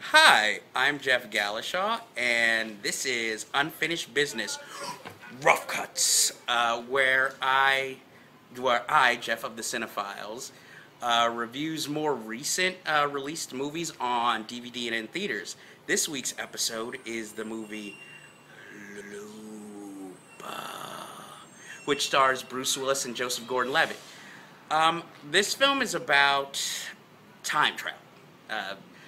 Hi, I'm Jeff Gallashaw, and this is Unfinished Business Rough Cuts, where I, Jeff of the Cinephiles, reviews more recent released movies on DVD and in theaters. This week's episode is the movie LOOPER, which stars Bruce Willis and Joseph Gordon-Levitt. This film is about time travel.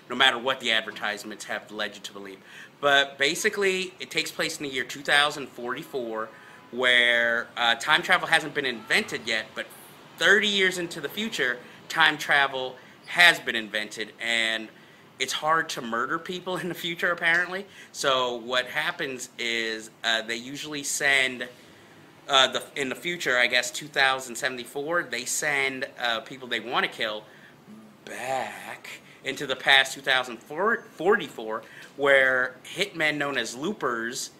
No matter what the advertisements have led you to believe. But basically, it takes place in the year 2044, where time travel hasn't been invented yet, but 30 years into the future, time travel has been invented, and it's hard to murder people in the future, apparently. So what happens is they usually send in the future, I guess 2074, they send people they want to kill back into the past 2044, where hitmen known as loopers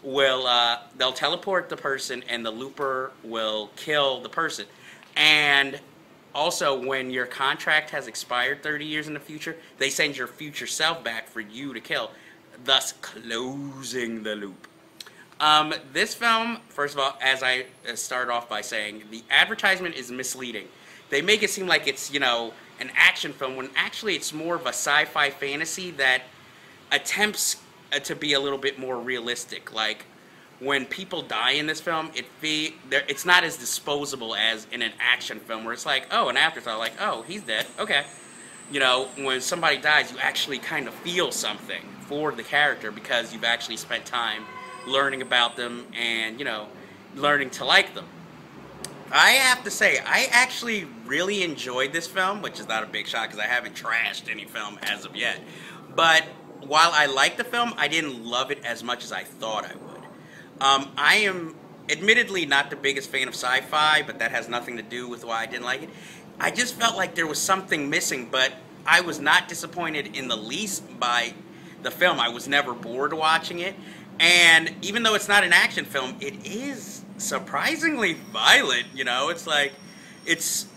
will they'll teleport the person, and the looper will kill the person. And also, when your contract has expired 30 years in the future, they send your future self back for you to kill, thus closing the loop. This film, first of all, as I start off by saying, the advertisement is misleading. They make it seem like it's, an action film, when actually it's more of a sci-fi fantasy that attempts to be a little bit more realistic. Like, when people die in this film, it's not as disposable as in an action film, where it's like, oh, an afterthought, like, oh, he's dead, okay. When somebody dies, you actually kind of feel something for the character because you've actually spent time learning about them and, learning to like them. I have to say, I actually really enjoyed this film, which is not a big shock because I haven't trashed any film as of yet. But while I liked the film, I didn't love it as much as I thought I would. I am admittedly not the biggest fan of sci-fi, but that has nothing to do with why I didn't like it. I just felt like there was something missing, but I was not disappointed in the least by the film. I was never bored watching it. And even though it's not an action film, it is surprisingly violent.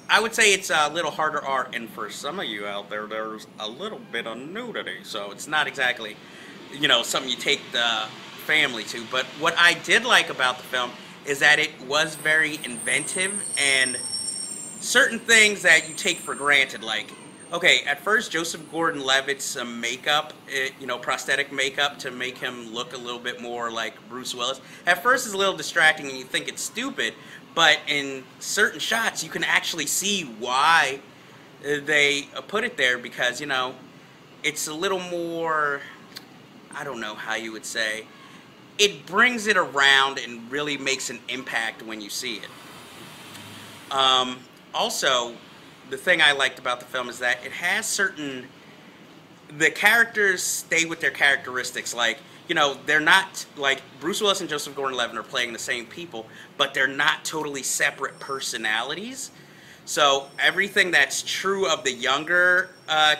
I would say it's a little harder art, and for some of you out there, there's a little bit of nudity, so it's not exactly, something you take the family to. But what I did like about the film is that it was very inventive, and certain things that you take for granted, like, okay, at first Joseph Gordon-Levitt's makeup, prosthetic makeup to make him look a little bit more like Bruce Willis, at first is a little distracting and you think it's stupid, but in certain shots you can actually see why they put it there, because, it's a little more, I don't know how you would say, it brings it around and really makes an impact when you see it. Also, the thing I liked about the film is that it has the characters stay with their characteristics. Like, they're not, like, Bruce Willis and Joseph Gordon-Levitt are playing the same people, but they're not totally separate personalities. So everything that's true of the younger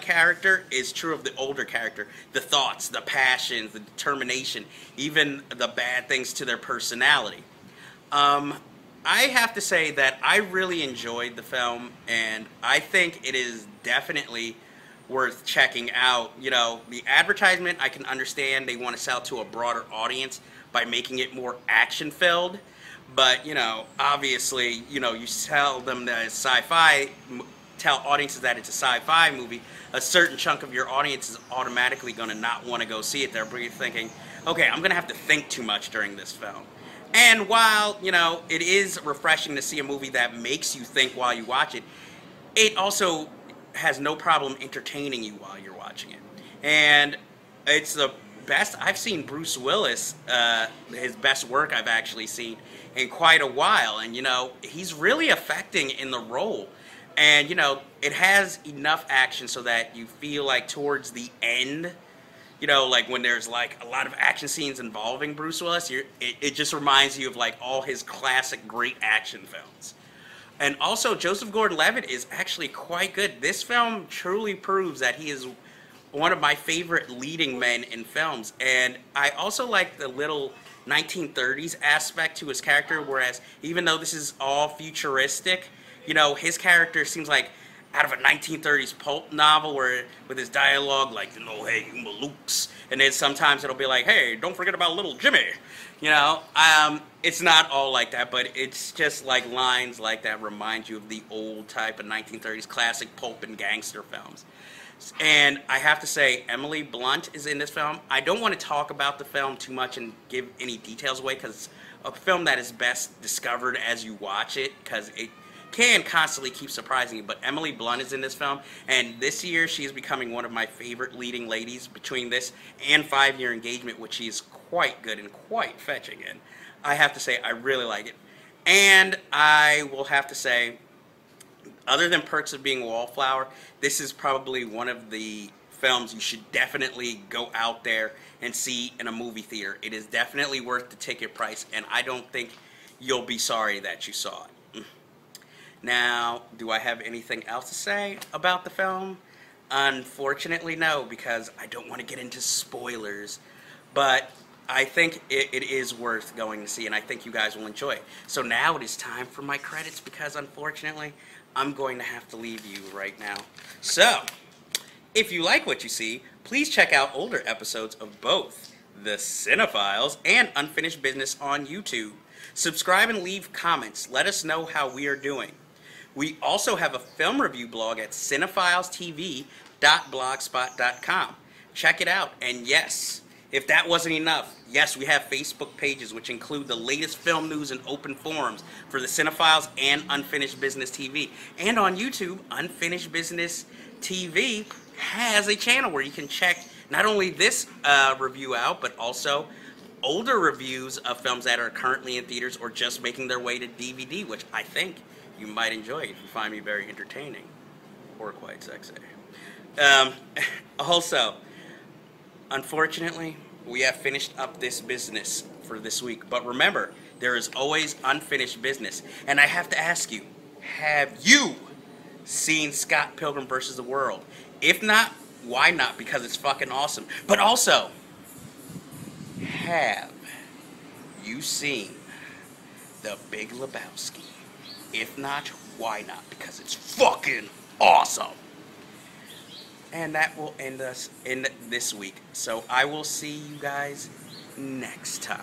character is true of the older character. The thoughts, the passions, the determination, even the bad things to their personality. I have to say that I really enjoyed the film, and I think it is definitely worth checking out. The advertisement, I can understand they want to sell to a broader audience by making it more action-filled, but, obviously, you sell them that it's sci-fi, tell audiences that it's a sci-fi movie, a certain chunk of your audience is automatically going to not want to go see it. They're thinking, okay, I'm going to have to think too much during this film. And while, it is refreshing to see a movie that makes you think while you watch it, it also has no problem entertaining you while you're watching it. And it's the best I've seen Bruce Willis, his best work I've actually seen in quite a while. And, he's really affecting in the role. And, it has enough action so that you feel like towards the end, like when there's like a lot of action scenes involving Bruce Willis, it just reminds you of like all his classic great action films. And also, Joseph Gordon-Levitt is actually quite good. This film truly proves that he is one of my favorite leading men in films. And I also like the little 1930s aspect to his character, whereas even though this is all futuristic, his character seems like out of a 1930s pulp novel where with his dialogue like, hey, you malooks, and then sometimes it'll be like, hey, don't forget about little Jimmy, it's not all like that, but it's just like lines like that remind you of the old type of 1930s classic pulp and gangster films. And I have to say, Emily Blunt is in this film. I don't want to talk about the film too much and give any details away, because it's a film that is best discovered as you watch it, because it can constantly keep surprising you. But Emily Blunt is in this film, and this year she is becoming one of my favorite leading ladies between this and 5 Year Engagement, which she is quite good and quite fetching in. I have to say, I really like it. And I will have to say, other than Perks of Being a Wallflower, this is probably one of the films you should definitely go out there and see in a movie theater. It is definitely worth the ticket price, and I don't think you'll be sorry that you saw it. Now, do I have anything else to say about the film? Unfortunately, no, because I don't want to get into spoilers. But I think it is worth going to see, and I think you guys will enjoy it. So now it is time for my credits, because unfortunately, I'm going to have to leave you right now. So, if you like what you see, please check out older episodes of both The Cinephiles and Unfinished Business on YouTube. Subscribe and leave comments. Let us know how we are doing. We also have a film review blog at cinephilestv.blogspot.com. Check it out. And yes, if that wasn't enough, yes, we have Facebook pages which include the latest film news and open forums for the Cinephiles and Unfinished Business TV. And on YouTube, Unfinished Business TV has a channel where you can check not only this review out, but also older reviews of films that are currently in theaters or just making their way to DVD, which I think you might enjoy if you find me very entertaining or quite sexy. Also, unfortunately, we have finished up this business for this week. But remember, there is always unfinished business. And I have to ask you, have you seen Scott Pilgrim vs. the World? If not, why not? Because it's fucking awesome. But also, have you seen The Big Lebowski? If not, why not? Because it's fucking awesome. And that will end us in this week. So I will see you guys next time.